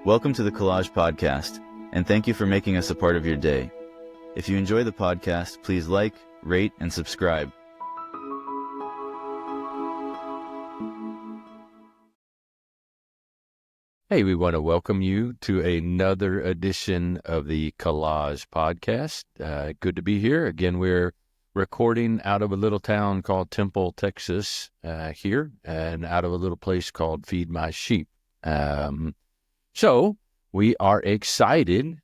Welcome to the Collage Podcast, and thank you for making us a part of your day. If you enjoy the podcast, please like, rate, and subscribe. Hey, we want to welcome you to another edition of the Collage Podcast. Good to be here. Again, we're recording out of a little town called Temple, Texas, here, and out of a little place called Feed My Sheep. So we are excited.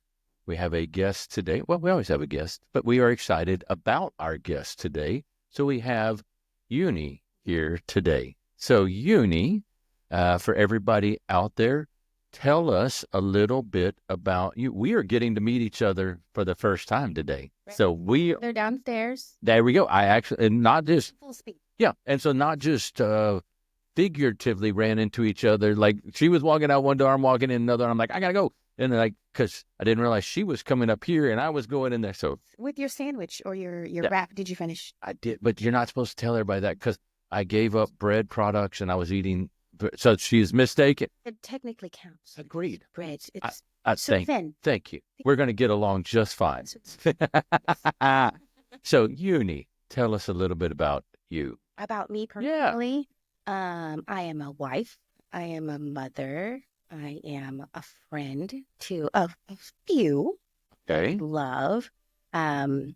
We have a guest today. Well, we always have a guest, but we are excited about our guest today. So we have Yuni here today. So Yuni, for everybody out there, tell us a little bit about you. We are getting to meet each other for the first time today. Right. So They're downstairs. there we go. I actually, and not just, Full speed. yeah. And so not just, figuratively ran into each other. Like she was walking out one door, I'm walking in another. I'm like, I gotta go. And then cause I didn't realize she was coming up here and I was going in there. So With your sandwich or your Yeah. wrap, did you finish? I did, but you're not supposed to tell everybody that because I gave up bread products and I was eating. So she's mistaken. It technically counts. Agreed. Bread. It's So so thin. thank you. We're going to get along just fine. So Yuni, tell us a little bit about you. About me personally, I am a wife. I am a mother. I am a friend to a few. Okay. Love.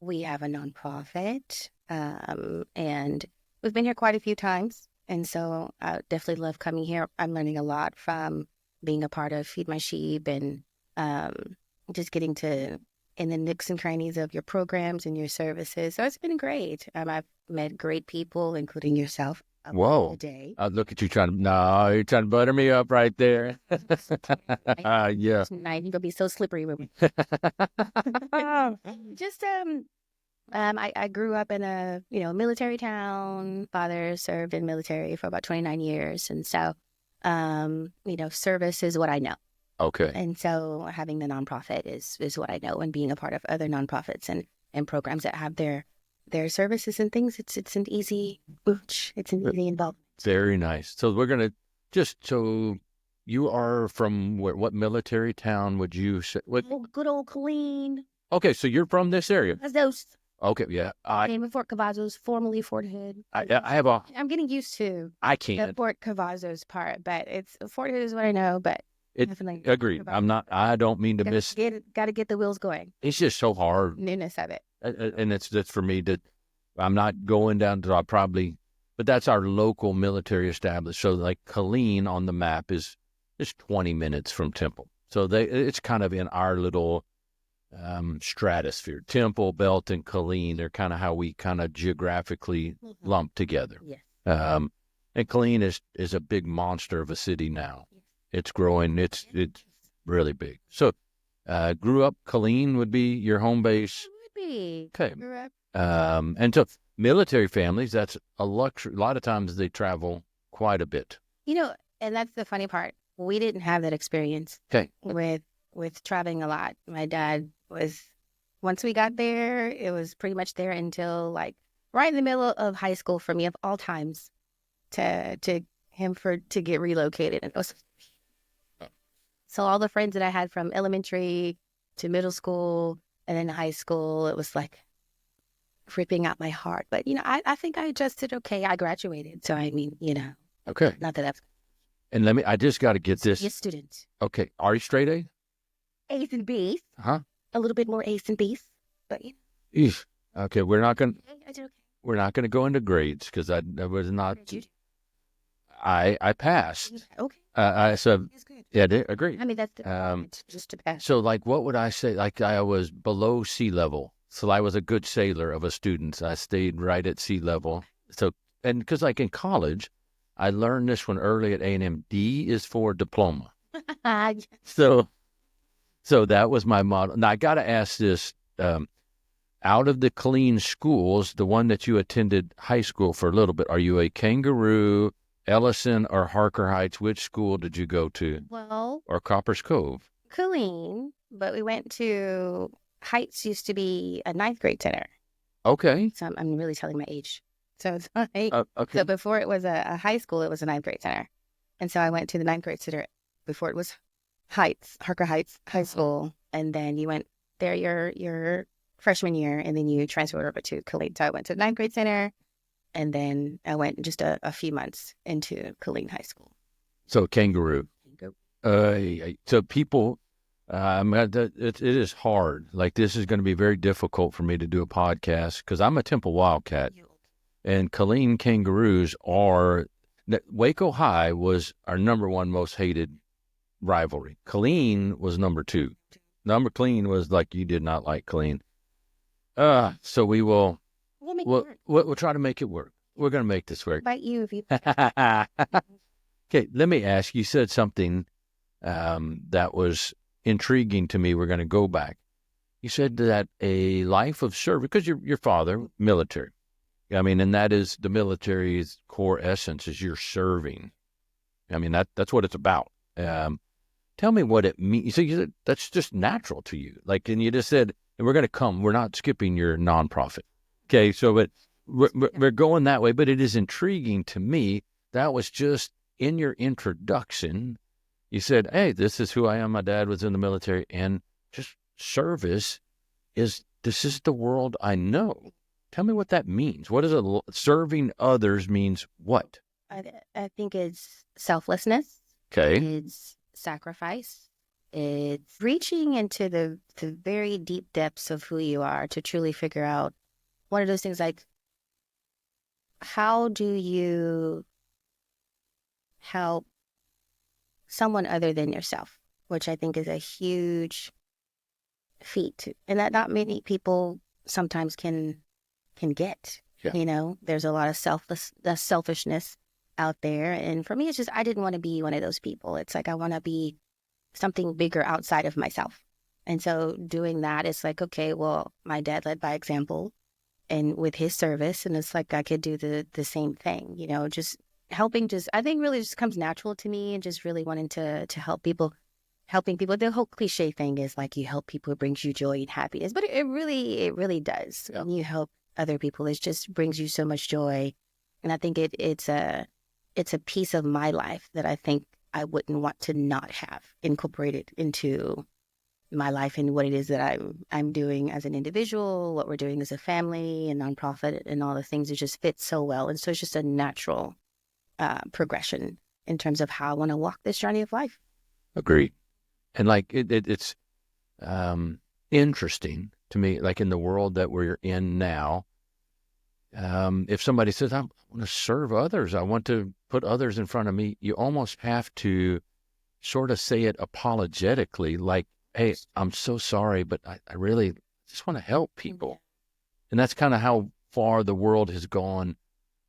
We have a nonprofit, and we've been here quite a few times. And so I definitely love coming here. I'm learning a lot from being a part of Feed My Sheep and just getting to in the nooks and crannies of your programs and your services. So it's been great. I've met great people, including yourself. Whoa. Today. Look at you you're trying to butter me up right there. Yeah. Tonight, you're gonna be so slippery with me. Just I grew up in a military town. Father served in military for about 29 years, and so service is what I know. Okay. And so having the nonprofit is what I know, and being a part of other nonprofits and programs that have their services and things. It's an easy involvement. Very nice. So we're going to so you are from what military town would you say? What? Oh, good old Colleen. Okay. So you're from this area. That's those. Okay. Yeah. Name of Fort Cavazos, formerly Fort Hood. I have I'm getting used to I the can't. Fort Cavazos part, but it's Fort Hood is what I know, but definitely Agreed. I don't mean to miss. Got to get the wheels going. It's just so hard. Newness of it. And that's for me that I'm not going down to but that's our local military establishment. So like Colleen on the map is 20 minutes from Temple. So it's kind of in our little stratosphere. Temple, Belton, Colleen, they're kind of how we kind of geographically lump together. Yes. And Colleen is a big monster of a city now. Yes. It's growing. It's really big. So grew up, Colleen would be your home base. It would be. Okay. Grew up. And so military families, that's a luxury. A lot of times they travel quite a bit. And that's the funny part. We didn't have that experience. Okay. With traveling a lot. My dad once we got there, it was pretty much there until like right in the middle of high school for me, of all times, to get relocated. And so all the friends that I had from elementary to middle school and then high school, it was like ripping out my heart. But, I think I adjusted okay. I graduated. So, I mean, Okay. not that that's And I just got to get this. a student. Okay. Are you straight A? A's and B's. Huh? A little bit more A's and B's. But, Eesh. Okay. I did okay. We're not going to go into grades because I was not. What did you do? I passed. Okay. So That's good. yeah, agree. I mean, that's it's just a pass. So what would I say? Like I was below sea level. So I was a good sailor of a student. I stayed right at sea level. So, and because like in college, I learned this one early at A&M. D is for diploma. So that was my model. Now I got to ask this, out of the clean schools, the one that you attended high school for a little bit, are you a Kangaroo, Ellison, or Harker Heights? Which school did you go to? Well, Or Coppers Cove? Colleen, but we went to Heights. Used to be a ninth grade center. Okay. So I'm really telling my age. So it's like, Okay. so before it was a high school, it was a ninth grade center. And so I went to the ninth grade center before it was Harker Heights High School, and then you went there your freshman year, and then you transferred over to Killeen. So I went to ninth grade center, and then I went just a few months into Killeen High School. So kangaroo. So people, it is hard. Like, this is going to be very difficult for me to do a podcast because I'm a Temple Wildcat, and Killeen Kangaroos are. Waco High was our number one most hated rivalry. Killeen was number two. Killeen was like, you did not like Killeen. So we'll try to make it work. We're going to make this work. Invite you if you. Okay, let me ask. You said something that was intriguing to me. We're going to go back. You said that a life of service, because your father, military. I mean, and that is the military's core essence, is you're serving. I mean, that's what it's about. Tell me what it means. So you said that's just natural to you. Like, and you just said, and we're not skipping your nonprofit. Okay, so but we're going that way, but it is intriguing to me. That was just in your introduction. You said, hey, this is who I am. My dad was in the military, and just service this is the world I know. Tell me what that means. What is serving others means what? I think it's selflessness. Okay. It's sacrifice. It's reaching into the very deep depths of who you are to truly figure out one of those things like, how do you help someone other than yourself, which I think is a huge feat, and that not many people sometimes can get. Yeah. You know, there's a lot of selfishness out there, and for me, it's just I didn't want to be one of those people. It's like I want to be something bigger outside of myself, and so doing that, it's like, okay, well, my dad led by example, and with his service, and it's like I could do the same thing. You know, just helping. Just I think really just comes natural to me, and just really wanting to help people. Helping people, the whole cliche thing is like you help people, it brings you joy and happiness, but it really does. Yeah. When you help other people, it just brings you so much joy, and I think it's a piece of my life that I think I wouldn't want to not have incorporated into my life and what it is that I'm doing as an individual, what we're doing as a family and nonprofit, and all the things. It just fits so well, and so it's just a natural progression in terms of how I want to walk this journey of life. Agreed. And like it's interesting to me, like in the world that we're in now, if somebody says, I want to serve others, I want to put others in front of me, you almost have to sort of say it apologetically, like, hey, I'm so sorry, but I really just want to help people. And that's kind of how far the world has gone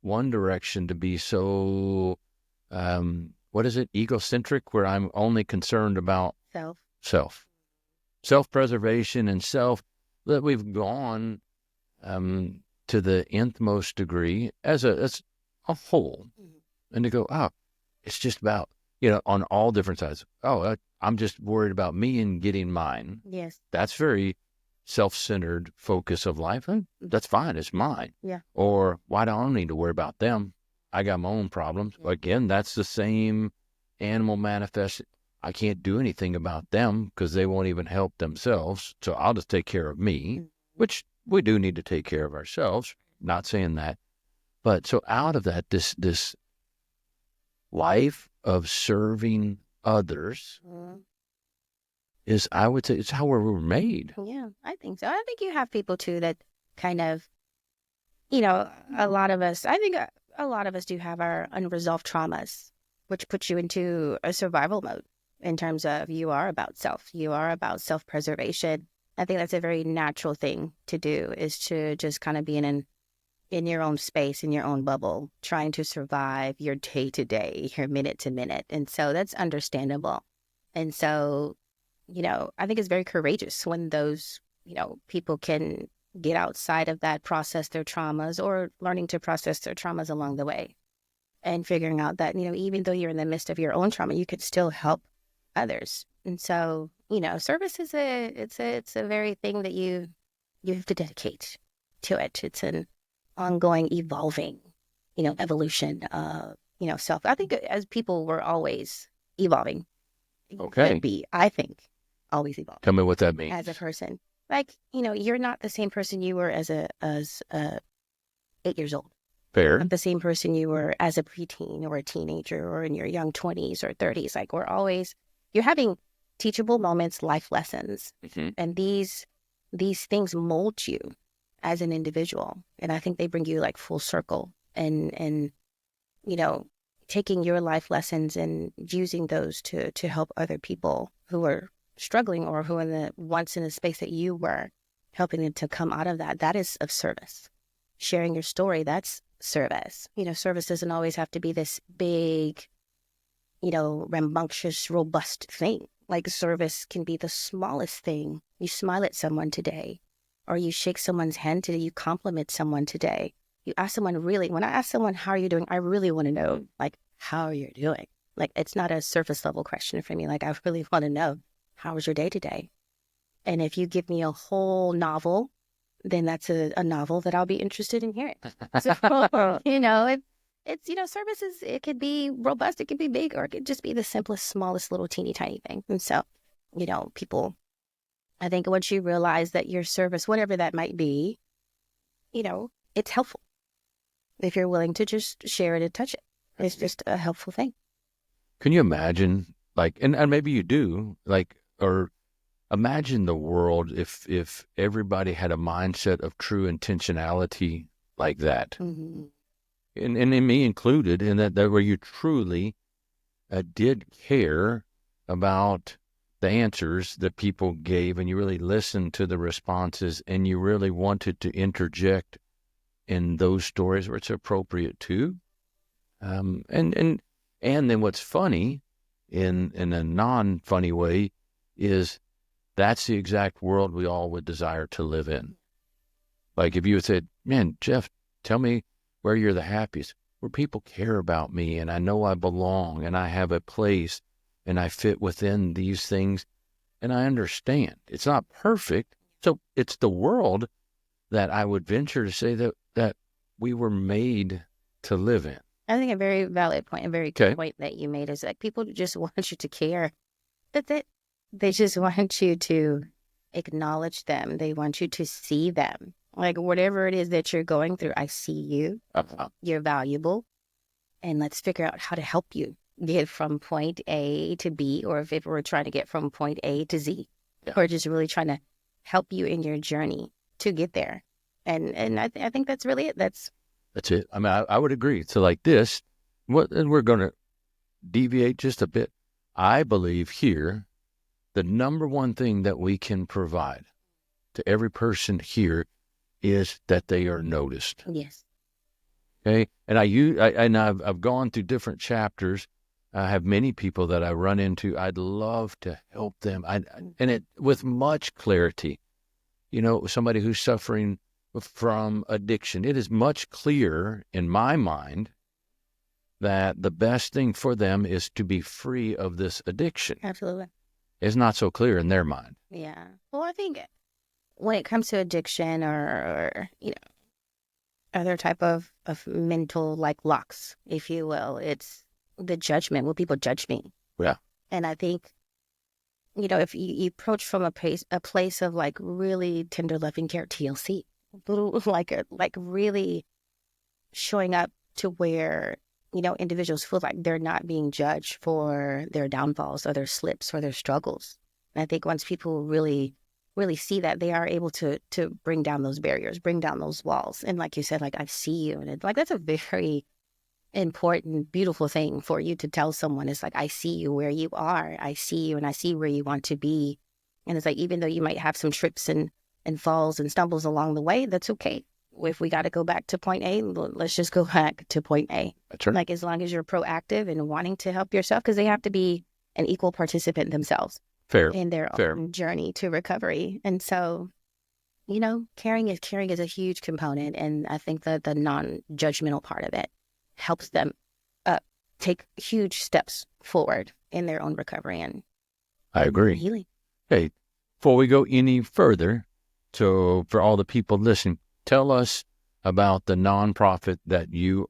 one direction, to be so, what is it, egocentric, where I'm only concerned about self-preservation and that we've gone to the nth most degree as a whole. And to go, it's just about, on all different sides. I'm just worried about me and getting mine. Yes. That's very self-centered focus of life. That's fine. It's mine. Yeah. Or why do I need to worry about them? I got my own problems. Yeah. Again, that's the same animal manifest. I can't do anything about them because they won't even help themselves. So I'll just take care of me, which we do need to take care of ourselves. Not saying that. But so out of that, this life of serving others is, I would say, it's how we were made. Yeah, I think so. I think you have people too that kind of, a lot of us do have our unresolved traumas, which puts you into a survival mode in terms of you are about self-preservation. I think that's a very natural thing to do, is to just kind of be in your own space, in your own bubble, trying to survive your day to day, your minute to minute. And so that's understandable. And so, I think it's very courageous when those, people can get outside of that, process their traumas, or learning to process their traumas along the way, and figuring out that, even though you're in the midst of your own trauma, you could still help others. And so, service is it's a very thing that you have to dedicate to it. It's an ongoing, evolving, evolution of, self. I think as people, we're always evolving Okay. Should be, I think, always evolve Tell me what that means. as a person. Like, you're not the same person you were as 8 years old. Fair. Not the same person you were as a preteen or a teenager or in your young 20s or 30s. Like, you're having teachable moments, life lessons, and these things mold you as an individual. And I think they bring you like full circle and taking your life lessons and using those to help other people who are struggling or who are once in the space that you were, helping them to come out of that is of service. Sharing your story, that's service. Service doesn't always have to be this big, rambunctious, robust thing. Like, service can be the smallest thing. You smile at someone today, or you shake someone's hand today, you compliment someone today. You ask someone when I ask someone, how are you doing? I really want to know, like, how are you doing? Like, it's not a surface level question for me. Like, I really want to know, how was your day today? And if you give me a whole novel, then that's a novel that I'll be interested in hearing. So, it's, services, it could be robust, it could be big, or it could just be the simplest, smallest little teeny tiny thing. And so, people, I think once you realize that your service, whatever that might be, it's helpful. If you're willing to just share it and touch it, it's just a helpful thing. Can you imagine, like, and maybe you do, like, or imagine the world if everybody had a mindset of true intentionality like that, Mm-hmm. and me included, in that where you truly did care about the answers that people gave, and you really listened to the responses, and you really wanted to interject in those stories where it's appropriate too. And then what's funny in a non-funny way is that's the exact world we all would desire to live in. Like, if you had said, man, Jeff, tell me where you're the happiest, where people care about me and I know I belong and I have a place and I fit within these things and I understand. It's not perfect. So it's the world that I would venture to say that we were made to live in. I think a very valid point, a very Okay. good point that you made is like, people just want you to care. That's it. They just want you to acknowledge them. They want you to see them. Like, whatever it is that you're going through, I see you. You're valuable. And let's figure out how to help you get from point A to B, or if we're trying to get from point A to Z, or just really trying to help you in your journey to get there. And I think that's really it. That's it. I mean, I would agree. So like this, and we're going to deviate just a bit. I believe here, the number one thing that we can provide to every person here is that they are noticed. Yes. Okay. And I've gone through different chapters. I have many people that I run into. I'd love to help them. And it with much clarity. Somebody who's suffering from addiction. It is much clearer in my mind that the best thing for them is to be free of this addiction. Absolutely. It's not so clear in their mind. Yeah. Well, I think when it comes to addiction or other type of mental like locks, if you will, it's the judgment. Will people judge me? Yeah. And I think, if you approach from a place of like really tender loving care, TLC, little like really showing up to where, individuals feel like they're not being judged for their downfalls or their slips or their struggles. And I think once people really, really see that, they are able to bring down those barriers, bring down those walls. And like you said, like, I see you. And that's a very important, beautiful thing for you to tell someone. It's like, I see you where you are. I see you and I see where you want to be. And it's like, even though you might have some trips and falls and stumbles along the way, that's okay. If we got to go back to point A, let's just go back to point A. That's right. Like, as long as you're proactive and wanting to help yourself, because they have to be an equal participant themselves. Fair. In their own journey to recovery. And so, caring is a huge component. And I think that the non-judgmental part of it helps them take huge steps forward in their own recovery and I agree. Healing. Hey, before we go any further, so for all the people listening, tell us about the nonprofit that you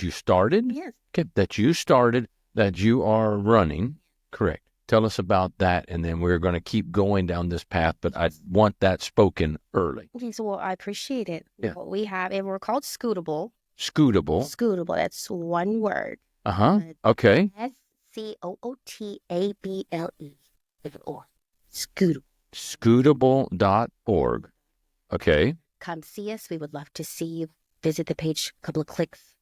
started. Yes. Okay, that you started, that you are running. Correct. Tell us about that, and then we're going to keep going down this path, but I want that spoken early. Okay, so well, I appreciate it. Yeah. What we have, and we're called Scootable. Scootable. Scootable, that's one word. Uh-huh. Okay. Scootable. Scootable. Scootable.org. Okay. Come see us. We would love to see you. Visit the page, a couple of clicks.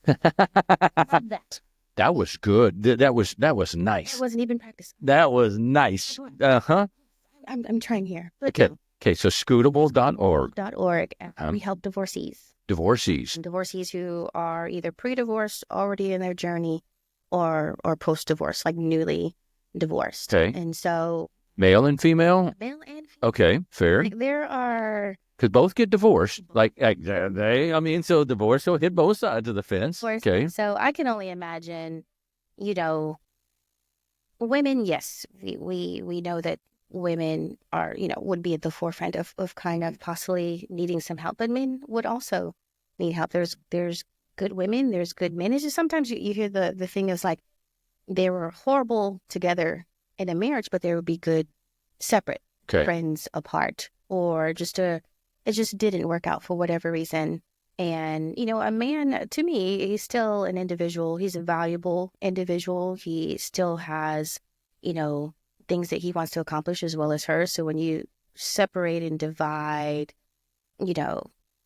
That. That was good. That was nice. I wasn't even practicing. That was nice. Uh-huh. I'm trying here. Okay. Okay, so scootable.org. .org. We help divorcees. Divorcees. Divorcees who are either pre-divorce, already in their journey, or post-divorce, like newly divorced. Okay. And so Male and female? male and female. Okay, fair. Like, there are Because both get divorced. So divorce will hit both sides of the fence. Okay. So I can only imagine, women, yes, we know that women are, would be at the forefront of kind of possibly needing some help, but men would also need help. There's good women, there's good men. It's just sometimes you hear the thing is like they were horrible together in a marriage, but they would be good separate, friends apart, or it just didn't work out for whatever reason. And, a man, to me, he's still an individual. He's a valuable individual. He still has, things that he wants to accomplish as well as her. So when you separate and divide,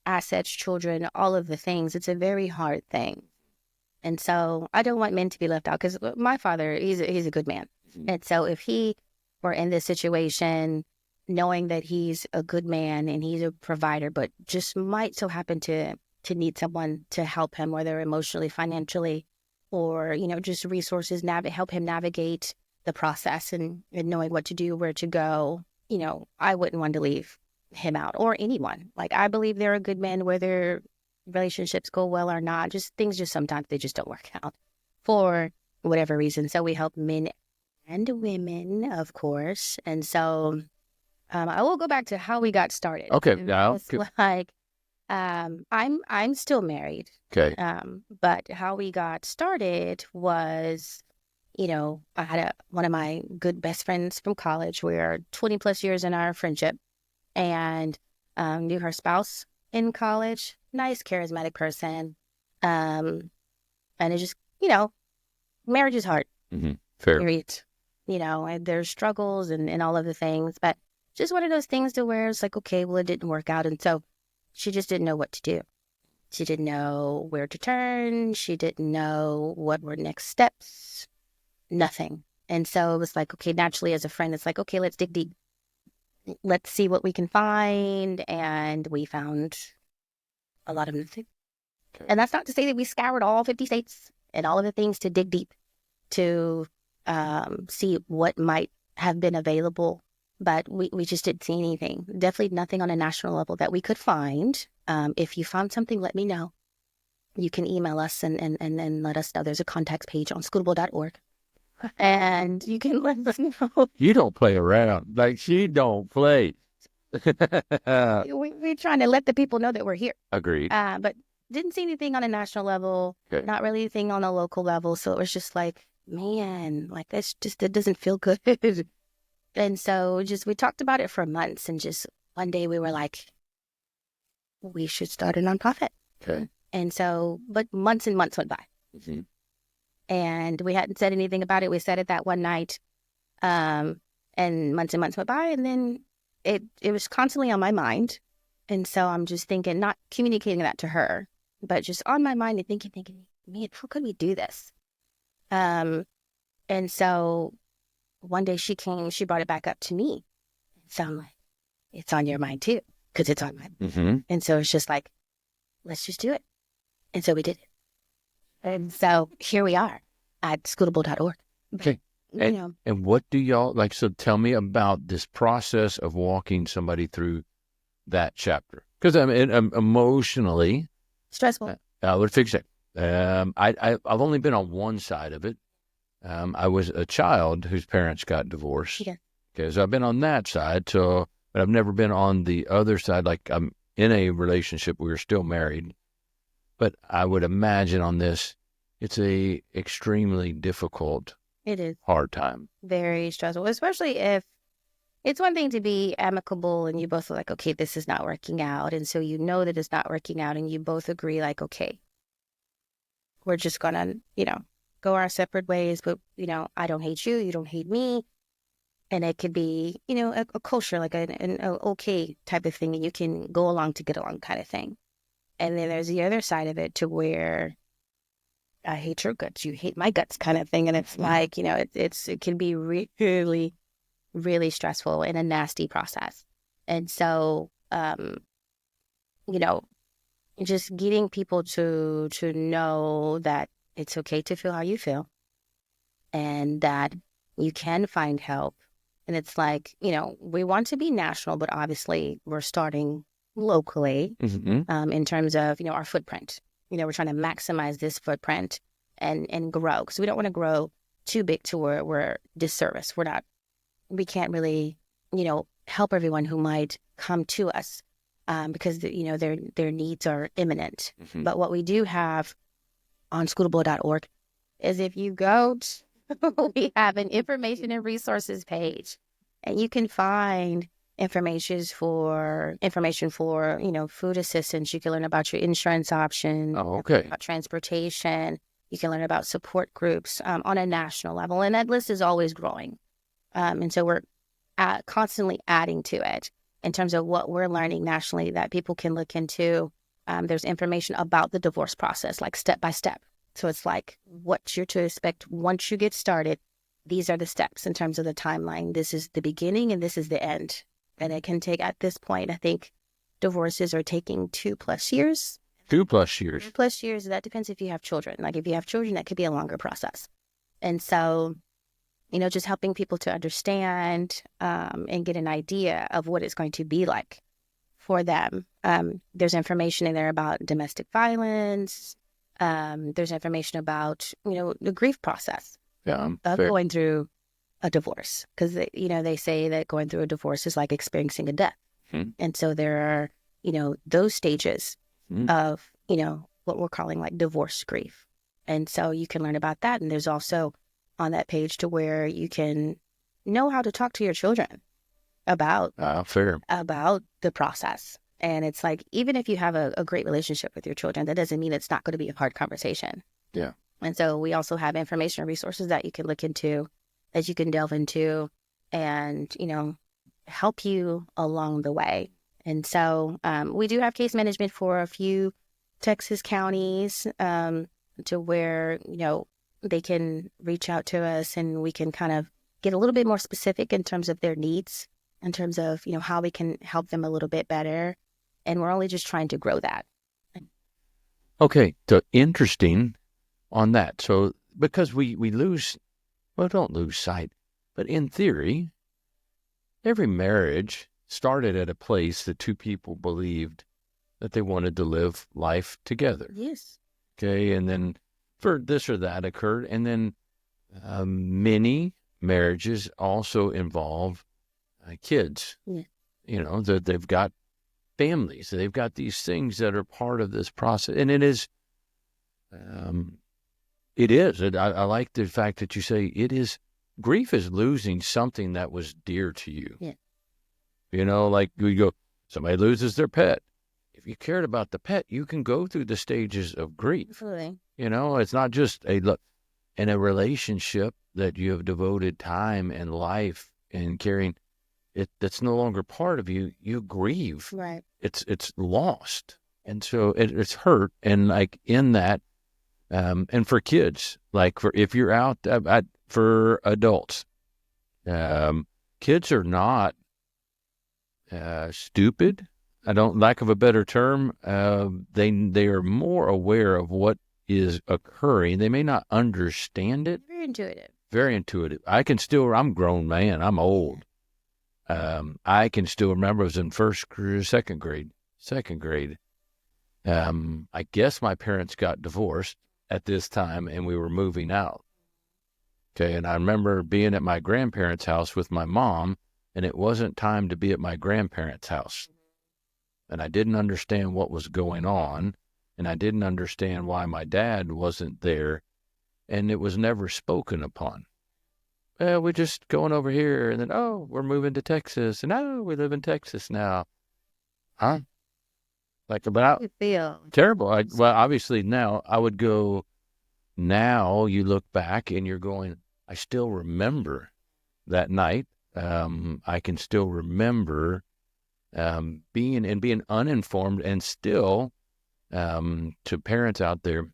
assets, children, all of the things, it's a very hard thing. And so I don't want men to be left out, because my father, he's a good man. Mm-hmm. And so if he were in this situation, knowing that he's a good man and he's a provider, but just might so happen to need someone to help him, whether emotionally, financially, or, just resources, help him navigate the process and knowing what to do, where to go, I wouldn't want to leave him out, or anyone. Like, I believe there are good men, whether relationships go well or not, things sometimes they just don't work out for whatever reason. So we help men and women, of course. And so I will go back to how we got started. Okay. Now, like, I'm still married. Okay. But how we got started was, I had one of my good best friends from college. We're 20 plus years in our friendship, and knew her spouse in college. Nice, charismatic person. And it just, marriage is hard. Mm-hmm. Fair. Period. And there's struggles and all of the things, but just one of those things to where it's like, okay, well, it didn't work out. And so she just didn't know what to do. She didn't know where to turn. She didn't know what were next steps. Nothing. And so it was like, okay, naturally as a friend, it's like, okay, let's dig deep. Let's see what we can find. And we found a lot of nothing. Okay. And that's not to say that we scoured all 50 states and all of the things to dig deep to see what might have been available. But we just didn't see anything. Definitely nothing on a national level that we could find. If you found something, let me know. You can email us and then let us know. There's a contacts page on Scootable.org. And you can let us know. You don't play around. Like, she don't play. We're trying to let the people know that we're here. Agreed. But didn't see anything on a national level. Okay. Not really anything on a local level. So it was just like, man, like it doesn't feel good. And so we talked about it for months, and just one day we were like, we should start a nonprofit. Okay. And so, but months and months went by. Mm-hmm. And we hadn't said anything about it. We said it that one night. And months went by, and then it was constantly on my mind. And so I'm just thinking, not communicating that to her, but just on my mind and thinking, man, how could we do this? And so one day she brought it back up to me. So I'm like, it's on your mind too, because it's on my mind. Mm-hmm. And so it's just like, let's just do it. And so we did it. And so here we are at Scootable.org. Okay. And what do y'all like? So tell me about this process of walking somebody through that chapter. Because I'm emotionally stressful. I would fix it. I've only been on one side of it. I was a child whose parents got divorced. Yeah. Okay, so I've been on that side, but I've never been on the other side. Like, I'm in a relationship, we were still married. But I would imagine on this, it's a extremely difficult It is hard time. very stressful, especially if it's one thing to be amicable and you both are like, okay, this is not working out. And so you know that it's not working out and you both agree like, okay, we're just gonna, go our separate ways. But, I don't hate you. You don't hate me. And it could be, a culture, like an okay type of thing. And you can go along to get along kind of thing. And then there's the other side of it to where I hate your guts, you hate my guts kind of thing. And it's like, it can be really, really stressful and a nasty process. And so, just getting people to know that it's okay to feel how you feel and that you can find help. And it's like, we want to be national, but obviously we're starting locally in terms of, our footprint. We're trying to maximize this footprint and grow because we don't want to grow too big to where we're disservice. We can't really, help everyone who might come to us because, their needs are imminent. But what we do have on Scootable.org is if you go we have an information and resources page and you can find information for, food assistance. You can learn about your insurance option, about transportation. You can learn about support groups on a national level. And that list is always growing. And so we're constantly adding to it in terms of what we're learning nationally that people can look into. There's information about the divorce process, like step by step. So it's like what you're to expect once you get started. These are the steps in terms of the timeline. This is the beginning and this is the end. And it can take, at this point, I think divorces are taking 2+ years. 2+ years. 2+ years. That depends if you have children. Like if you have children, that could be a longer process. And so, just helping people to understand and get an idea of what it's going to be like for them. There's information in there about domestic violence. There's information about, the grief process of going through a divorce. Because, they say that going through a divorce is like experiencing a death. And so there are, those stages of, what we're calling like divorce grief. And so you can learn about that. And there's also on that page to where you can know how to talk to your children about the process. And it's like, even if you have a great relationship with your children, that doesn't mean it's not going to be a hard conversation. Yeah. And so we also have information and resources that you can look into, that you can delve into and, help you along the way. And so we do have case management for a few Texas counties to where, they can reach out to us and we can kind of get a little bit more specific in terms of their needs, in terms of, how we can help them a little bit better. And we're only just trying to grow that. Okay. So interesting on that. So because we don't lose sight, but in theory, every marriage started at a place that two people believed that they wanted to live life together. Yes. Okay. And then for this or that occurred. And then many marriages also involve kids, that they've got families. They've got these things that are part of this process. And it is, I like the fact that you say grief is losing something that was dear to you. Yeah. Like we go, somebody loses their pet. If you cared about the pet, you can go through the stages of grief. Absolutely. It's not just in a relationship that you have devoted time and life and caring. That's no longer part of you. You grieve. Right. It's lost. And so it's hurt. And like in that, and for kids, like if you're out for adults, kids are not stupid. Lack of a better term, they are more aware of what is occurring. They may not understand it. Very intuitive. Very intuitive. I'm a grown man. I'm old. I can still remember I was in second grade. I guess my parents got divorced at this time and we were moving out. Okay. And I remember being at my grandparents' house with my mom and it wasn't time to be at my grandparents' house. And I didn't understand what was going on. And I didn't understand why my dad wasn't there. And it was never spoken upon. well, we're just going over here. And then, oh, we're moving to Texas. And oh, we live in Texas now. Huh? Like, but You feel terrible. Well, obviously now I would go, now you look back and you're going, I still remember that night. I can still remember being uninformed, and still, to parents out there,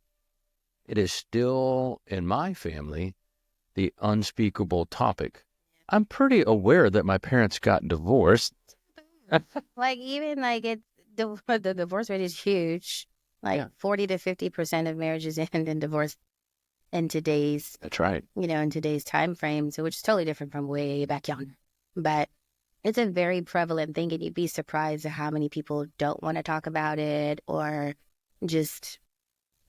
it is still in my family the unspeakable topic. I'm pretty aware that my parents got divorced. like even like the divorce rate is huge. Like Yeah. 40 to 50% of marriages end in divorce in today's, That's right. in today's time frame. So which is totally different from way back yonder. But it's a very prevalent thing, and you'd be surprised at how many people don't want to talk about it, or just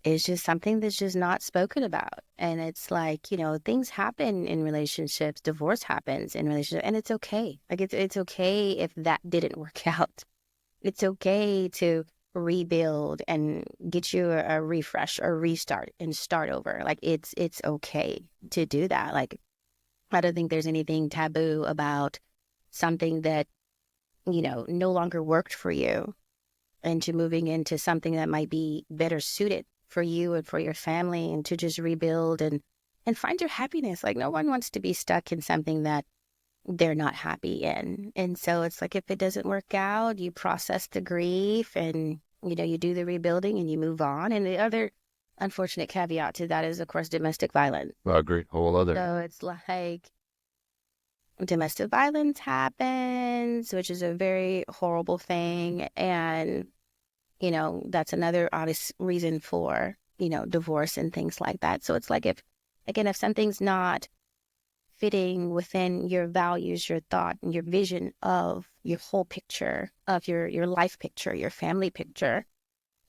it's just something that's just not spoken about. And it's like, things happen in relationships, divorce happens in relationships, and it's okay. Like it's okay if that didn't work out. It's okay to rebuild and get you a refresh or restart and start over. Like it's okay to do that. Like I don't think there's anything taboo about something that, no longer worked for you, and to moving into something that might be better suited for you and for your family, and to just rebuild and find your happiness. Like no one wants to be stuck in something that they're not happy in. And so it's like, if it doesn't work out, you process the grief, and, you do the rebuilding and you move on. And the other unfortunate caveat to that is, of course, domestic violence. Well, I agree. Whole other. So it's like domestic violence happens, which is a very horrible thing. And, that's another obvious reason for, divorce and things like that. So it's like, if something's not fitting within your values, your thought, and your vision of your whole picture, of your life picture, your family picture,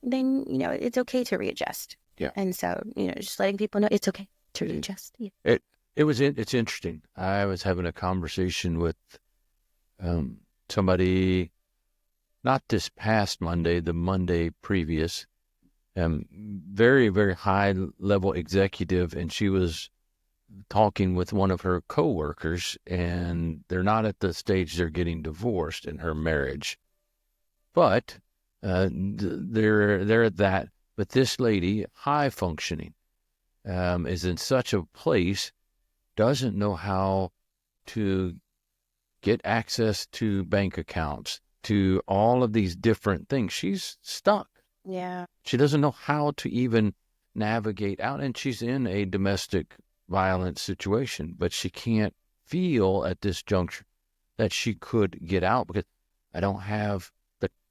then, it's okay to readjust. Yeah. And so, just letting people know it's okay to readjust. Yeah. It's interesting. I was having a conversation with somebody, not this past Monday, the Monday previous, very, very high level executive, and she was talking with one of her coworkers, and they're not at the stage they're getting divorced in her marriage, but they're at that. But this lady, high functioning, is in such a place, doesn't know how to get access to bank accounts, to all of these different things. She's stuck. Yeah. She doesn't know how to even navigate out, and she's in a domestic violent situation, but she can't feel at this juncture that she could get out, because I don't have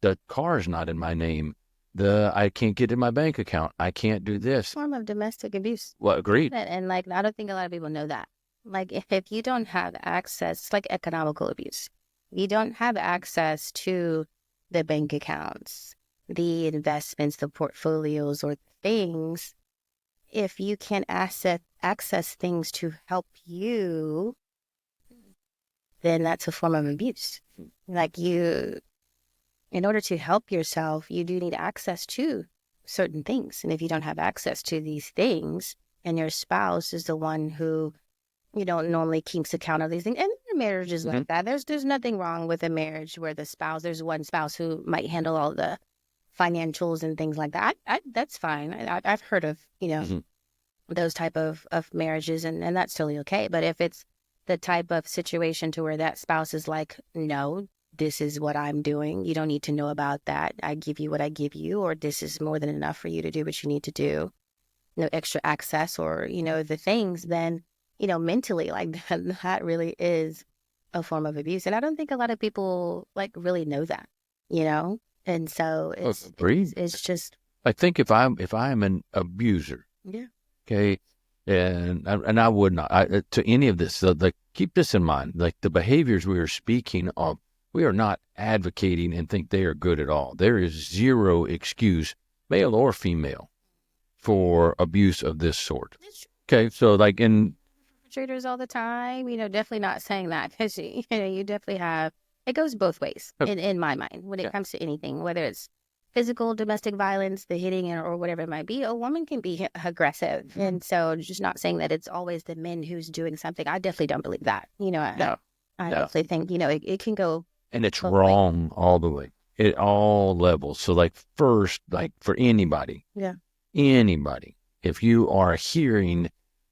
the car's not in my name. I can't get in my bank account. I can't do this. Form of domestic abuse. Well, agreed. And like, I don't think a lot of people know that. Like, if you don't have access, it's like economical abuse. You don't have access to the bank accounts, the investments, the portfolios, or things. If you can't access things to help you, then that's a form of abuse. Like, in order to help yourself, you do need access to certain things. And if you don't have access to these things, and your spouse is the one who, normally keeps account of these things, and marriages like that, there's nothing wrong with a marriage where there's one spouse who might handle all the financials and things like that. That's fine. I've heard of, those type of marriages, and that's totally okay. But if it's the type of situation to where that spouse is like, no, this is what I'm doing, you don't need to know about that, I give you what I give you, or this is more than enough for you to do what you need to do, no extra access, or, the things, then, mentally, like, that really is a form of abuse. And I don't think a lot of people like really know that, and so it's just, I think if I'm an abuser, yeah, okay, and I would not to any of this. So, like, keep this in mind. Like, the behaviors we are speaking of, we are not advocating and think they are good at all. There is zero excuse, male or female, for abuse of this sort. Okay, so like in perpetrators all the time, definitely not saying that, because you definitely have, it goes both ways in my mind when it comes to anything, whether it's physical domestic violence, the hitting or whatever it might be, a woman can be aggressive. And so just not saying that it's always the men who's doing something. I definitely don't believe that. No, I no. definitely think, it can go And it's both ways. wrong all the way at all levels. So like first, like for anybody, if you are hearing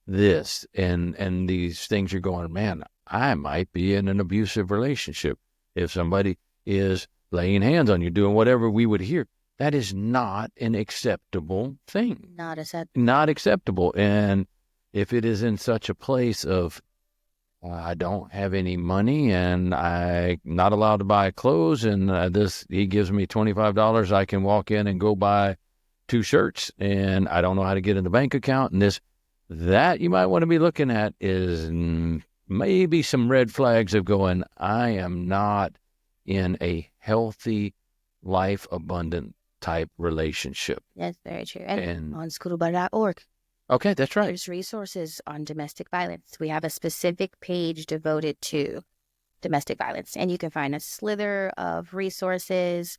this and these things, you're going, man, I might be in an abusive relationship. If somebody is laying hands on you, doing whatever we would hear, that is not an acceptable thing. Not acceptable. And if it is in such a place of, I don't have any money and I'm not allowed to buy clothes, and he gives me $25, I can walk in and go buy 2 shirts, and I don't know how to get in the bank account, and that you might want to be looking at is maybe some red flags of going, I am not in a healthy, life abundant type relationship. That's very true. And on Scootable.org. Okay, that's right. There's resources on domestic violence. We have a specific page devoted to domestic violence, and you can find a slither of resources,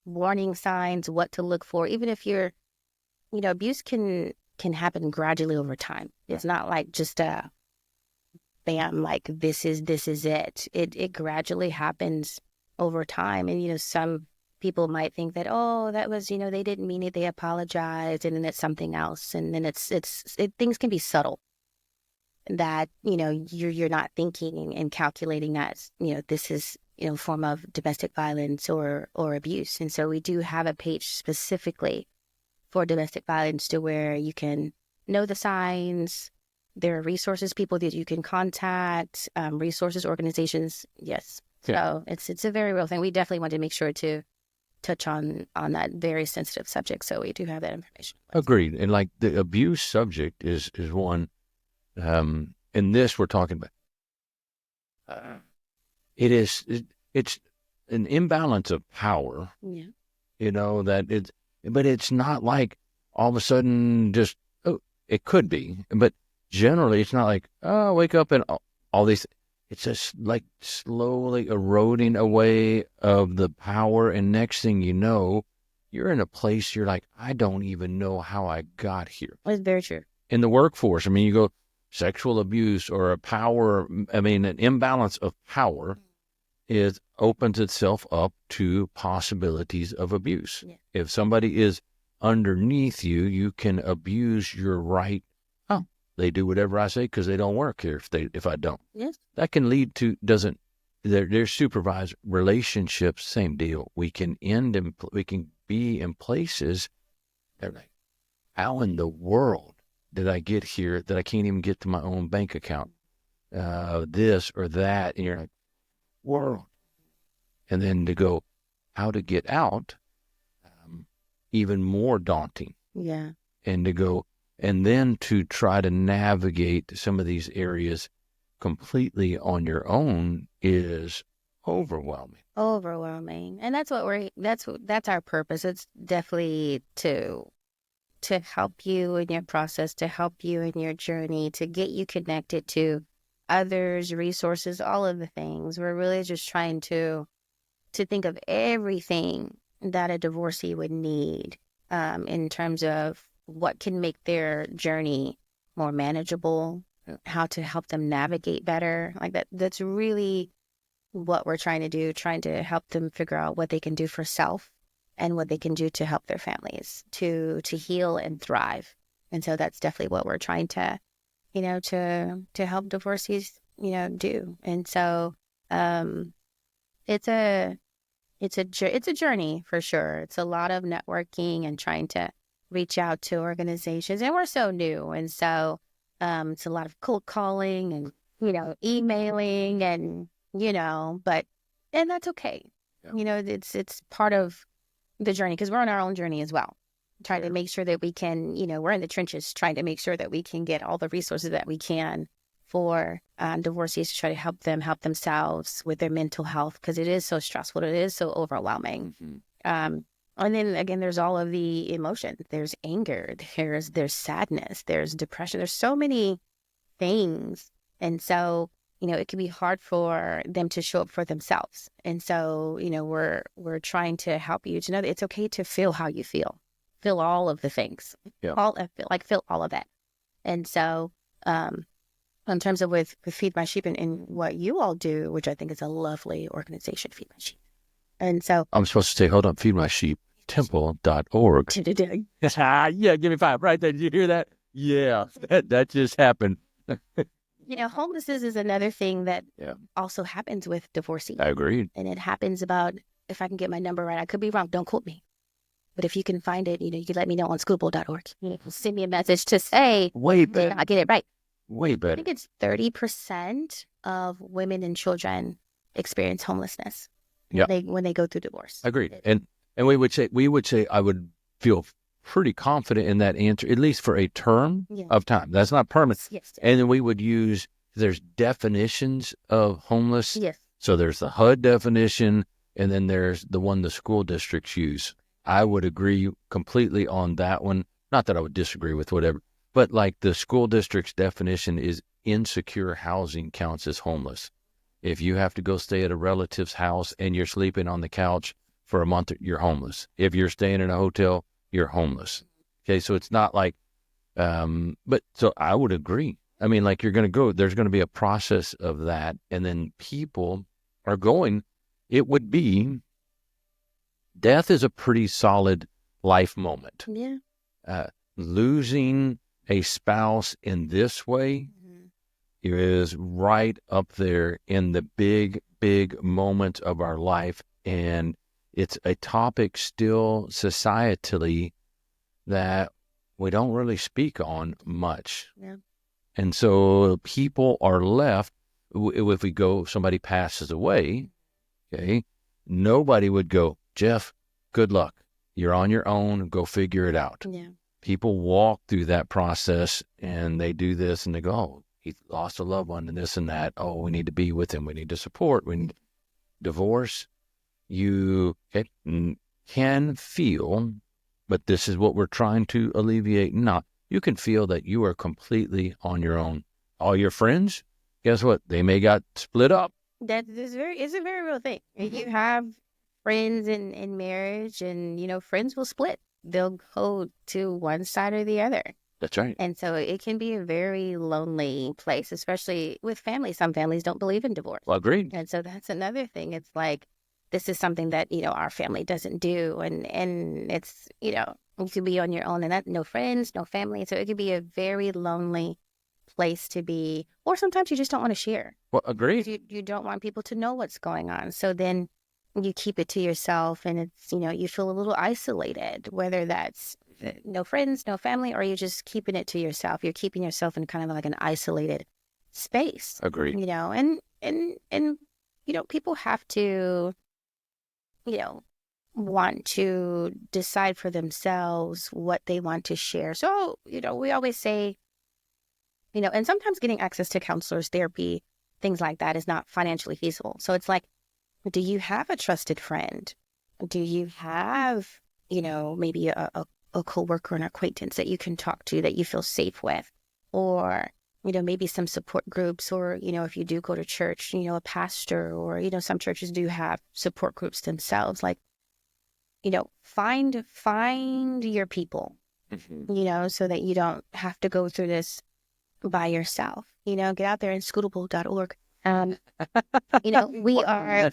warning signs, what to look for. Even if abuse can happen gradually over time. It's not like just a bam, like this is it. It gradually happens over time, and some people might think that, oh, that was, they didn't mean it, they apologized, and then it's something else, and then things can be subtle that you're not thinking and calculating that this is form of domestic violence or abuse. And so we do have a page specifically for domestic violence to where you can know the signs. There are resources, people that you can contact, resources, organizations. Yes. Yeah. So it's a very real thing. We definitely want to make sure to touch on that very sensitive subject. So we do have that information. Agreed. And like the abuse subject is one, in this we're talking about, it's an imbalance of power. Yeah. But it's not like all of a sudden just, it could be, but generally it's not like, oh, wake up and all these. It's just like slowly eroding away of the power. And next thing you know, you're in a place you're like, I don't even know how I got here. That's very true. In the workforce, you go sexual abuse or an imbalance of power opens itself up to possibilities of abuse. Yeah. If somebody is underneath you, you can abuse your right. Oh, they do whatever I say because they don't work here if I don't. Yes. That can lead to their supervised relationships, same deal. We can be in places they're like, how in the world did I get here that I can't even get to my own bank account? This or that, and you're like, world. And then to go, how to get out, even more daunting. Yeah. And to go, and then to try to navigate some of these areas completely on your own is overwhelming. And that's that's our purpose. It's definitely to help you in your process, to help you in your journey, to get you connected to others, resources, all of the things. We're really just trying to think of everything that a divorcee would need in terms of what can make their journey more manageable, how to help them navigate better. Like that's really what we're trying to do, trying to help them figure out what they can do for self and what they can do to help their families to heal and thrive. And so that's definitely what we're trying to help divorcees, do. And so it's a journey for sure. It's a lot of networking and trying to reach out to organizations, and we're so new, and so it's a lot of cold calling and emailing and and that's okay. Yeah. It's part of the journey because we're on our own journey as well, trying to make sure that we can, we're in the trenches trying to make sure that we can get all the resources that we can for divorcees to try to help themselves with their mental health, because it is so stressful. It is so overwhelming. Mm-hmm. And then again, there's all of the emotion. There's anger, there's sadness, there's depression. There's so many things. And so, it can be hard for them to show up for themselves. And so, we're trying to help you to know that it's okay to feel how you feel all of the things, Yeah. feel all of that. And so, in terms of with Feed My Sheep and what you all do, which I think is a lovely organization, Feed My Sheep. And so I'm supposed to say, hold on, Feed My Sheep, temple.org. Yeah, give me 5 right there. Did you hear that? Yeah, that just happened. Homelessness is another thing that Yeah. also happens with divorcees. I agreed. And it happens about, if I can get my number right, I could be wrong, don't quote me. But if you can find it, you can let me know on Scootable.org. Send me a message to say, Way did better. I get it right? Way I better. think it's 30% of women and children experience homelessness Yeah. when they go through divorce. Agreed. And we would say I would feel pretty confident in that answer, at least for a term of time. That's not permanent. Yes. And then we would use, there's definitions of homeless. Yes. So there's the HUD definition, and then there's the one the school districts use. I would agree completely on that one. Not that I would disagree with whatever, but like the school district's definition is insecure housing counts as homeless. If you have to go stay at a relative's house and you're sleeping on the couch for a month, you're homeless. If you're staying in a hotel, you're homeless. Okay, so it's not like, but so I would agree. I mean, like there's going to be a process of that, and then people are going, it would be, death is a pretty solid life moment. Yeah. Losing a spouse in this way is right up there in the big, big moments of our life. And it's a topic still societally that we don't really speak on much. Yeah. And so people are left, if we go, somebody passes away, okay, nobody would go, Jeff, good luck. You're on your own. Go figure it out. Yeah. People walk through that process and they do this and they go, oh, he lost a loved one and this and that. Oh, we need to be with him. We need to support. We need divorce. You can feel, but this is what we're trying to alleviate. Not, you can feel that you are completely on your own. All your friends, guess what? They may got split up. It's a very real thing. You have friends in marriage, and friends will split. They'll go to one side or the other. That's right. And so it can be a very lonely place, especially with families. Some families don't believe in divorce. Well, agreed. And so that's another thing. It's like, this is something that, our family doesn't do. And it's, you could be on your own and that, no friends, no family. So it could be a very lonely place to be. Or sometimes you just don't want to share. Well, agreed. You don't want people to know what's going on. So then you keep it to yourself, and it's, you feel a little isolated, whether that's no friends, no family, or you're just keeping it to yourself. You're keeping yourself in kind of like an isolated space. Agreed. And people have to, want to decide for themselves what they want to share. So, we always say, and sometimes getting access to counselors, therapy, things like that is not financially feasible. So it's like, do you have a trusted friend? Do you have, maybe a coworker, an acquaintance that you can talk to that you feel safe with? Or, maybe some support groups, or, if you do go to church, a pastor, or, some churches do have support groups themselves. Like, find your people, so that you don't have to go through this by yourself. Get out there in Scootable.org. We are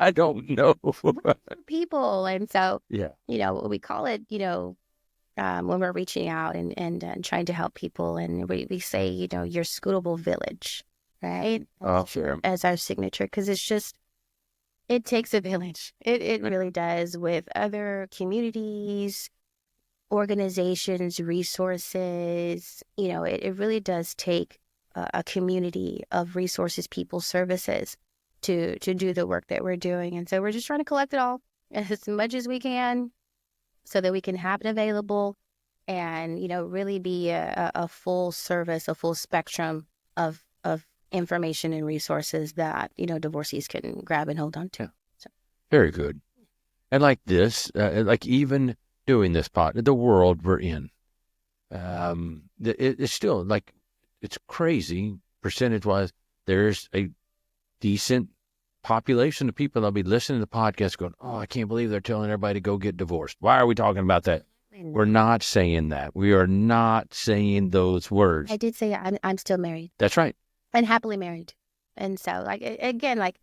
I don't know. people. And so, Yeah. We call it, when we're reaching out and trying to help people, and we say, your Scootable village, right? Oh, sure. As our signature, because it's just, it takes a village. It really does, with other communities, organizations, resources. It really does take a community of resources, people, services to do the work that we're doing. And so we're just trying to collect it all as much as we can so that we can have it available and, really be a full service, a full spectrum of information and resources that, divorcees can grab and hold on to. So. Very good. And like this, like even doing this the world we're in, it's still like, it's crazy percentage-wise. there's a decent population of people that'll be listening to the podcast going, oh, I can't believe they're telling everybody to go get divorced. Why are we talking about that? We're not saying that. We are not saying those words. I did say I'm still married. That's right. And happily married. And so, like, again, like,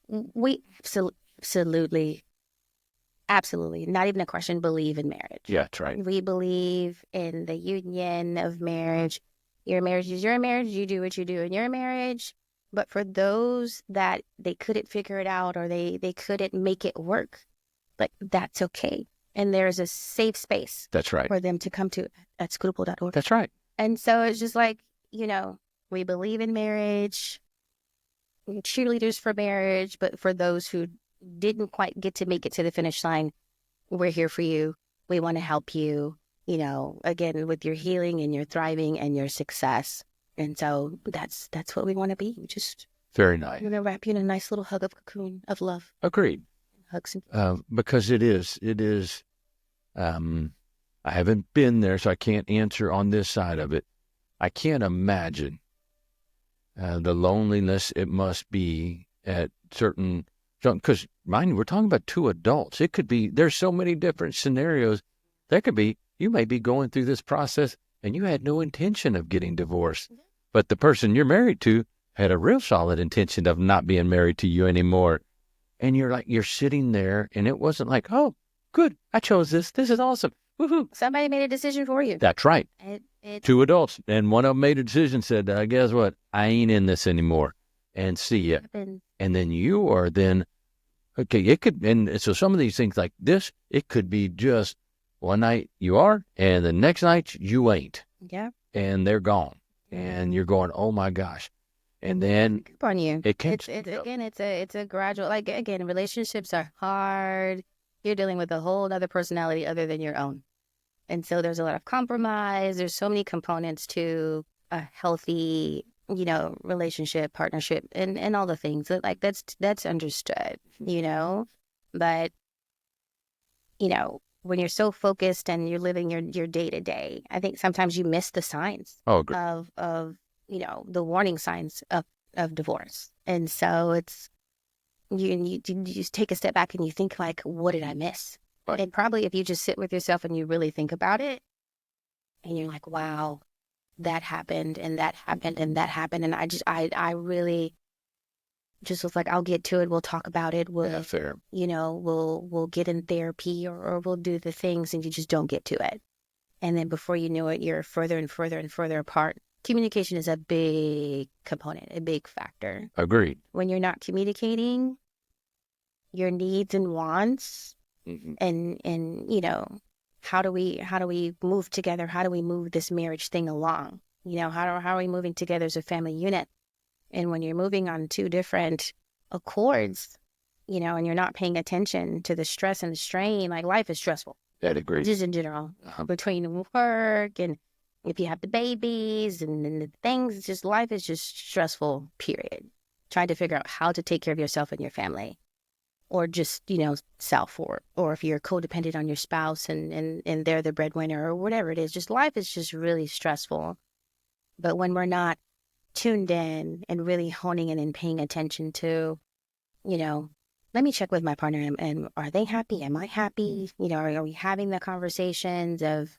we absolutely, not even a question, believe in marriage. Yeah, that's right. We believe in the union of marriage. Your marriage is your marriage. You do what you do in your marriage. But for those that they couldn't figure it out or they couldn't make it work, like, that's okay. And there's a safe space. That's right. For them to come to at Scootable.org. That's right. And so it's just like, we believe in marriage, we're cheerleaders for marriage, but for those who didn't quite get to make it to the finish line, we're here for you. We want to help you, again, with your healing and your thriving and your success. And so that's what we want to be. We just very nice. We're going to wrap you in a nice little hug of cocoon of love. Agreed. Hugs. Because it is, I haven't been there, so I can't answer on this side of it. I can't imagine the loneliness it must be at certain, because mind you, we're talking about two adults. It could be, there's so many different scenarios. There could be, you may be going through this process and you had no intention of getting divorced, but the person you're married to had a real solid intention of not being married to you anymore. And you're sitting there and it wasn't like, oh, good, I chose this. This is awesome. Woohoo. Somebody made a decision for you. That's right. Two adults, and one of them made a decision, said, guess what? I ain't in this anymore. And see ya. And then you are then, okay, it could, and so some of these things like this, it could be just one night you are, and the next night you ain't. Yeah. And they're gone. And you're going, oh my gosh. And then on you. It can, it's a gradual, like, again, relationships are hard. You're dealing with a whole other personality other than your own. And so there's a lot of compromise. There's so many components to a healthy, relationship, partnership, and all the things like that's understood, but, when you're so focused and you're living your day to day, I think sometimes you miss the signs of the warning signs of divorce. And so it's, you just take a step back and you think like, what did I miss? Right. And probably if you just sit with yourself and you really think about it and you're like, wow, that happened and that happened and that happened. And I really just was like, I'll get to it. We'll talk about it. We'll, fair. We'll get in therapy or we'll do the things, and you just don't get to it. And then before you know it, you're further and further and further apart. Communication is a big component, a big factor. Agreed. When you're not communicating your needs and wants, and how do we move together? How do we move this marriage thing along? How are we moving together as a family unit? And when you're moving on two different accords, and you're not paying attention to the stress and the strain, like, life is stressful. That agrees. Just in general, between work and if you have the babies and the things, it's just, life is just stressful, period. Trying to figure out how to take care of yourself and your family, or just, self, or if you're codependent on your spouse and they're the breadwinner or whatever it is, just life is just really stressful. But when we're not tuned in and really honing in and paying attention to, let me check with my partner and are they happy? Am I happy? Are we having the conversations of,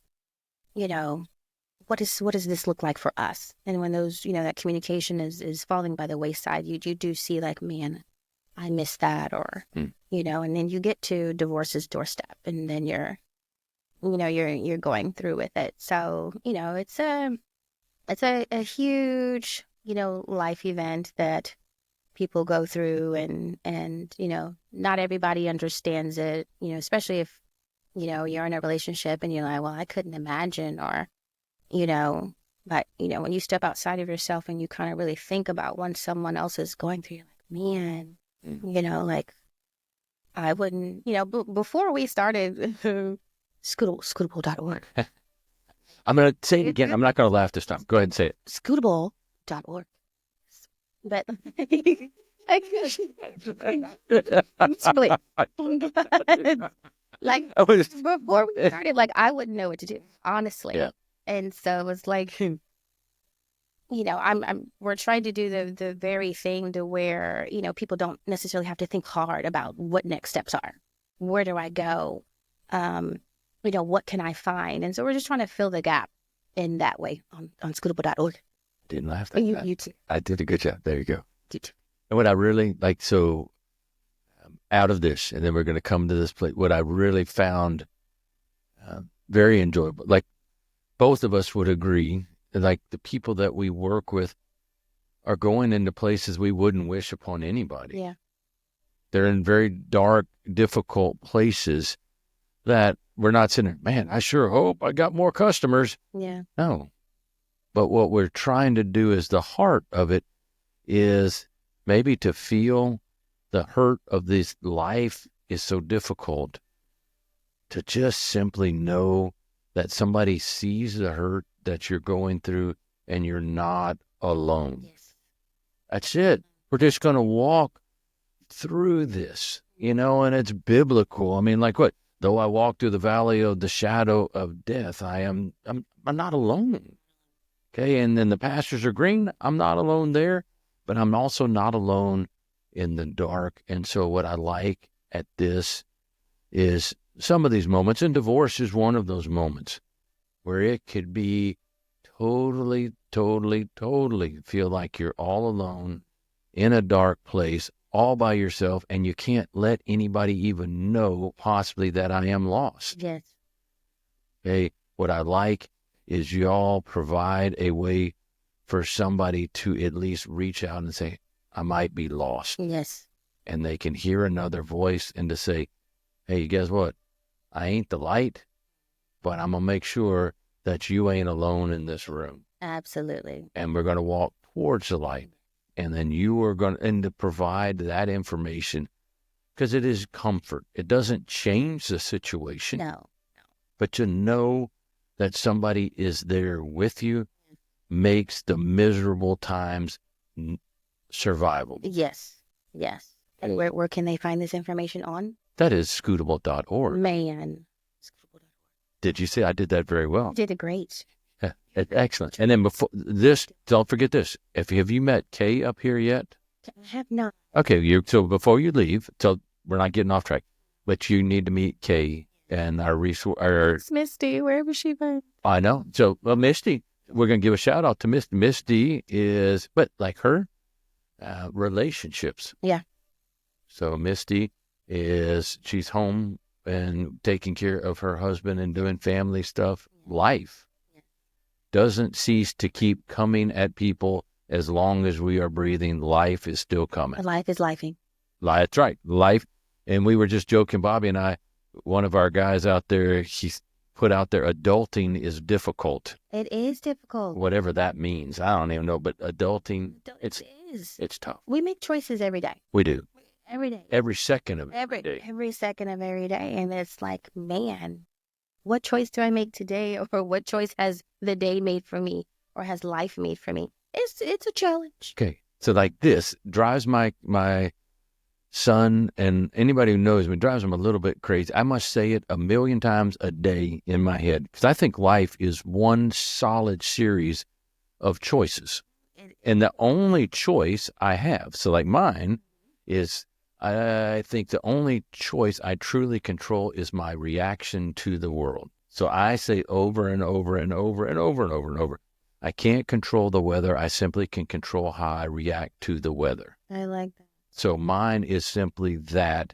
what does this look like for us? And when those, that communication is falling by the wayside, you do see like, man, I miss that, or, and then you get to divorce's doorstep and then you're going through with it. So, it's a huge, life event that people go through, and not everybody understands it, especially if, you're in a relationship and you're like, well, I couldn't imagine, or, but, when you step outside of yourself and you kind of really think about when someone else is going through, you're like, man, like, I wouldn't, before we started Scootable.org. I'm going to say it again. I'm not going to laugh this time. Go ahead and say it. Scootable.org. But like, before we started, like, I wouldn't know what to do, honestly. Yeah. And so it was like, we're trying to do the very thing to where, people don't necessarily have to think hard about what next steps are. Where do I go? What can I find? And so we're just trying to fill the gap in that way on Scootable.org. Didn't laugh that You, time. you too. I did a good job. There you go. You too. And what I really like, so out of this, and then we're going to come to this place, what I really found very enjoyable, like both of us would agree, like the people that we work with are going into places we wouldn't wish upon anybody. Yeah. They're in very dark, difficult places that we're not sitting there, man, I sure hope I got more customers. Yeah. No. But what we're trying to do is the heart of it is maybe to feel the hurt of this life is so difficult, to just simply know that somebody sees the hurt that you're going through and you're not alone. Yes. That's it. We're just going to walk through this, and it's biblical. I mean, like what? Though I walk through the valley of the shadow of death, I'm not alone. Okay. And then the pastures are green. I'm not alone there, but I'm also not alone in the dark. And so what I like at this is some of these moments, and divorce is one of those moments where it could be totally feel like you're all alone in a dark place, all by yourself, and you can't let anybody even know possibly that I am lost. Yes. Okay. What I like is y'all provide a way for somebody to at least reach out and say, I might be lost. Yes. And they can hear another voice and to say, hey, guess what? I ain't the light, but I'm going to make sure that you ain't alone in this room. Absolutely. And we're going to walk towards the light. And then you are going to provide that information, because it is comfort. It doesn't change the situation. No. But to know that somebody is there with you makes the miserable times survivable. Yes. Yes. And where can they find this information on? That is Scootable.org. Man. Did you see? I did that very well. You did it great. Yeah, excellent. And then before this, don't forget this. Have you met Kay up here yet? I have not. Okay, so before you leave, so we're not getting off track, but you need to meet Kay and our resource. It's Misty, wherever she went. I know. So, Misty, we're going to give a shout out to Misty. Misty is, but like her, relationships. Yeah. So Misty she's home and taking care of her husband and doing family stuff. Life doesn't cease to keep coming at people as long as we are breathing. Life is still coming. Life is lifing. That's right. Life. And we were just joking, Bobby and I, one of our guys out there, he's put out there, adulting is difficult. It is difficult. Whatever that means. I don't even know, but adulting, It is. It's tough. We make choices every day. We do. Every day. Every second of every day. Every second of every day. And it's like, man, what choice do I make today? Or what choice has the day made for me? Or has life made for me? It's a challenge. Okay. So like this drives my son, and anybody who knows me, drives him a little bit crazy. I must say it 1,000,000 times a day in my head, because I think life is one solid series of choices. And the only choice I have, so like mine is, I think the only choice I truly control is my reaction to the world. So I say over and over and over and over and over and over, I can't control the weather. I simply can control how I react to the weather. I like that. So mine is simply that,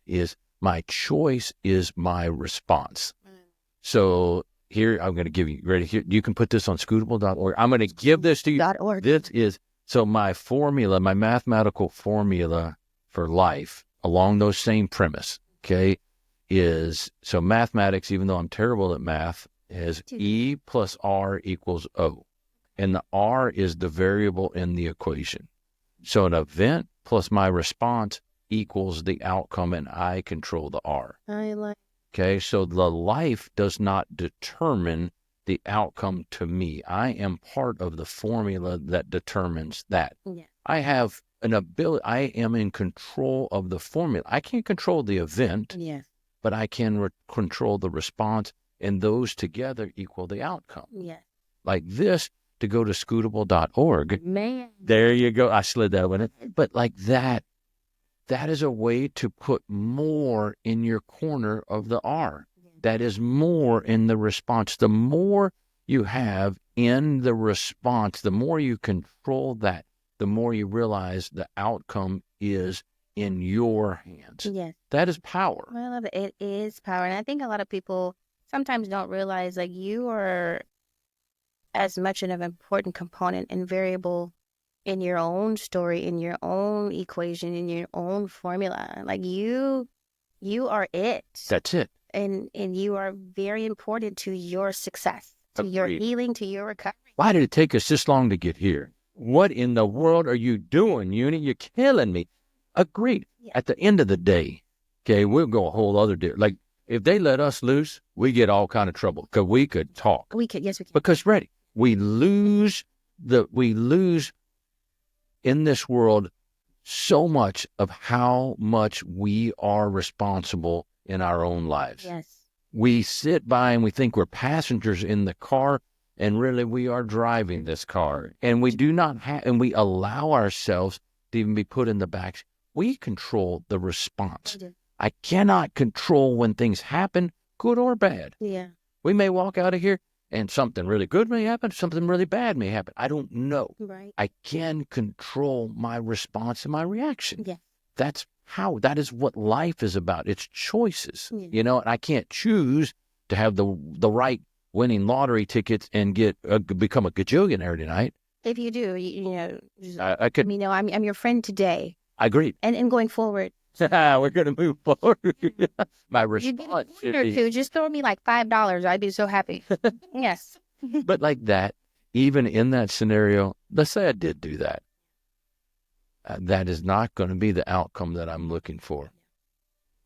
is my choice is my response. So here, I'm going to give you, ready here, you can put this on Scootable.org. I'm going to give this to you. .org. This is, so my formula, my mathematical formula for life along those same premise, okay, is, so mathematics, even though I'm terrible at math, is E plus R equals O. And the R is the variable in the equation. So an event plus my response equals the outcome, and I control the R. I like. Okay, so the life does not determine the outcome to me. I am part of the formula that determines that. Yeah. I have an ability, I am in control of the formula. I can't control the event, Yes. but I can control the response, and those together equal the outcome. Yes. Like this, to go to Scootable.org. Man. There you go. I slid that one in. But like that is a way to put more in your corner of the R. That is more in the response. The more you have in the response, the more you control that, the more you realize the outcome is in your hands. Yes. That is power. I love it. It is power. And I think a lot of people sometimes don't realize like you are as much of an important component and variable in your own story, in your own equation, in your own formula. Like you are it. That's it. And you are very important to your success, to your Agreed. healing, to your recovery. Why did it take us this long to get here? What in the world are you doing, Yuni? You're killing me. Agreed. Yeah. At the end of the day, okay, we'll go a whole other day. Like, if they let us loose, we get all kind of trouble because we could talk. Yes, we can. Because, ready, we lose in this world so much of how much we are responsible in our own lives. Yes. We sit by and we think we're passengers in the car, and really we are driving this car. And we do not and we allow ourselves to even be put in the back. We control the response. I cannot control when things happen, good or bad. Yeah. We may walk out of here and something really good may happen, something really bad may happen. I don't know. Right. I can control my response and my reaction. Yeah. That is what life is about. It's choices, Yeah. and I can't choose to have the right winning lottery tickets and become a gajillionaire tonight. If you do, just I could. let me know. I'm your friend today. I agree. And going forward. We're going to move forward. My You response get a should coin or be, two, just throw me like $5. I'd be so happy. Yes. but like that, even in that scenario, let's say I did do that. That is not going to be the outcome that I'm looking for.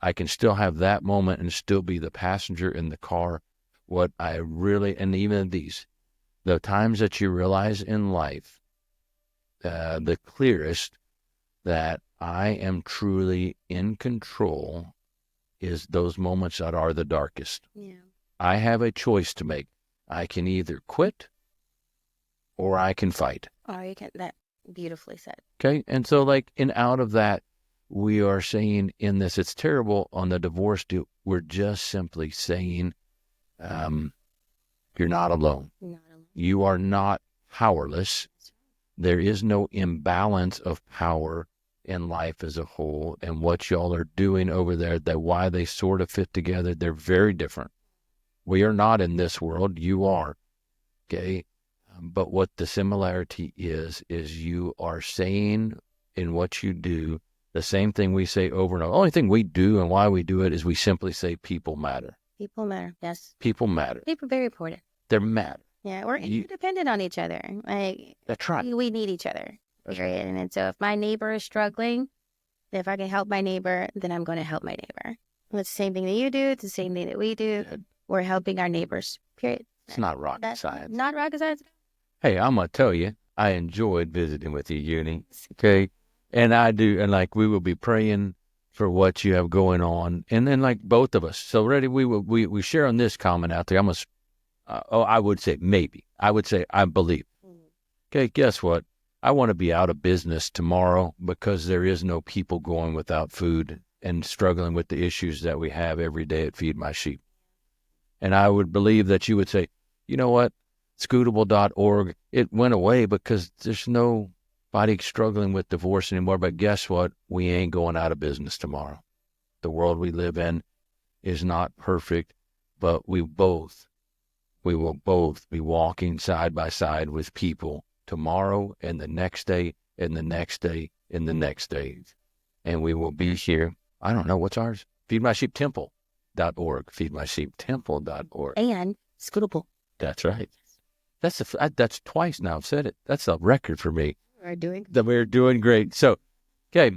I can still have that moment and still be the passenger in the car. And even the times that you realize in life, the clearest that I am truly in control is those moments that are the darkest. Yeah. I have a choice to make. I can either quit or I can fight. Oh, you can. That beautifully said. Okay. And so out of that, we are saying in this, it's terrible on the divorce deal. We're just simply saying, you're not alone. Not alone. You are not powerless. There is no imbalance of power in life as a whole. And what y'all are doing over there, why they sort of fit together, they're very different. We are not in this world. You are. Okay. But what the similarity is you are saying in what you do the same thing we say over and over. The only thing we do and why we do it is we simply say people matter. People matter. Yes. People matter. People are very important. They matter. Yeah. We're interdependent on each other. That's right. We need each other. Period. And so if my neighbor is struggling, if I can help my neighbor, then I'm going to help my neighbor. It's the same thing that you do. It's the same thing that we do. We're helping our neighbors. Period. It's not rocket science. Not rocket science. Hey, I'm going to tell you, I enjoyed visiting with you, Yuni. Okay. And I do. And we will be praying for what you have going on. And then both of us. So ready, we share on this comment out there. I would say maybe. I would say I believe. Okay. Guess what? I want to be out of business tomorrow because there is no people going without food and struggling with the issues that we have every day at Feed My Sheep. And I would believe that you would say, you know what, Scootable.org, it went away because there's nobody struggling with divorce anymore. But guess what? We ain't going out of business tomorrow. The world we live in is not perfect, but we will both be walking side by side with people tomorrow and the next day and the next day and the next day. And we will be here. I don't know. What's ours? FeedMySheepTemple.org. FeedMySheepTemple.org. And Scootable. That's right. That's twice now I've said it. That's a record for me. We're doing great. So, okay,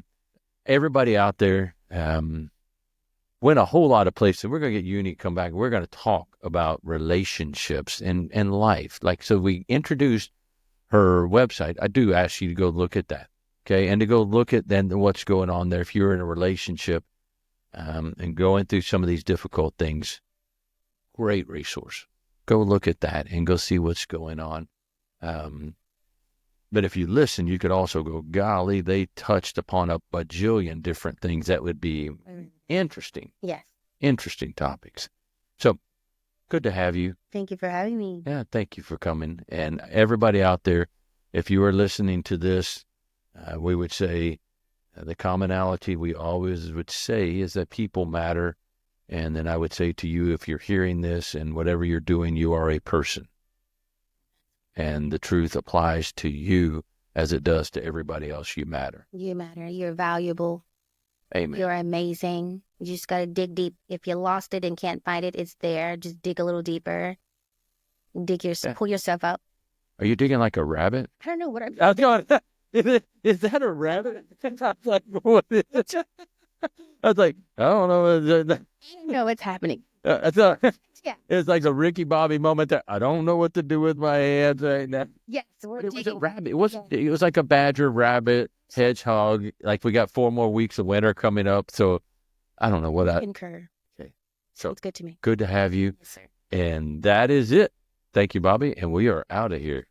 everybody out there, went a whole lot of places. We're going to get Yuni to come back. We're going to talk about relationships and life. So we introduced her website. I do ask you to go look at that, okay? And to go look at then what's going on there. If you're in a relationship and going through some of these difficult things, great resource. Go look at that and go see what's going on. But if you listen, you could also go, golly, they touched upon a bajillion different things that would be interesting. Yes. Interesting topics. So good to have you. Thank you for having me. Yeah, thank you for coming. And everybody out there, if you are listening to this, we would say the commonality we always would say is that people matter. And then I would say to you, if you're hearing this and whatever you're doing, you are a person. And the truth applies to you as it does to everybody else. You matter. You matter. You're valuable. Amen. You're amazing. You just got to dig deep. If you lost it and can't find it, it's there. Just dig a little deeper. Pull yourself up. Are you digging like a rabbit? I don't know what I'm I was going, is that a rabbit? I was like, what is it? I was like, I don't know. I don't know what's happening. Yeah. It's like a Ricky Bobby moment there. I don't know what to do with my hands right now. Yes, we're It was digging. a rabbit. It was like a badger, rabbit, hedgehog. Like we got 4 more weeks of winter coming up. So I don't know what I Concur. Okay. So It's good to me. good to have you. Yes, sir. And that is it. Thank you, Bobby. And we are out of here.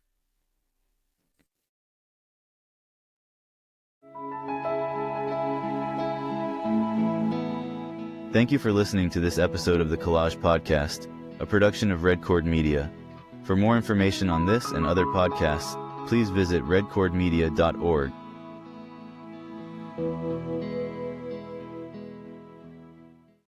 Thank you for listening to this episode of the Collage Podcast, a production of Red Cord Media. For more information on this and other podcasts, please visit redcordmedia.org.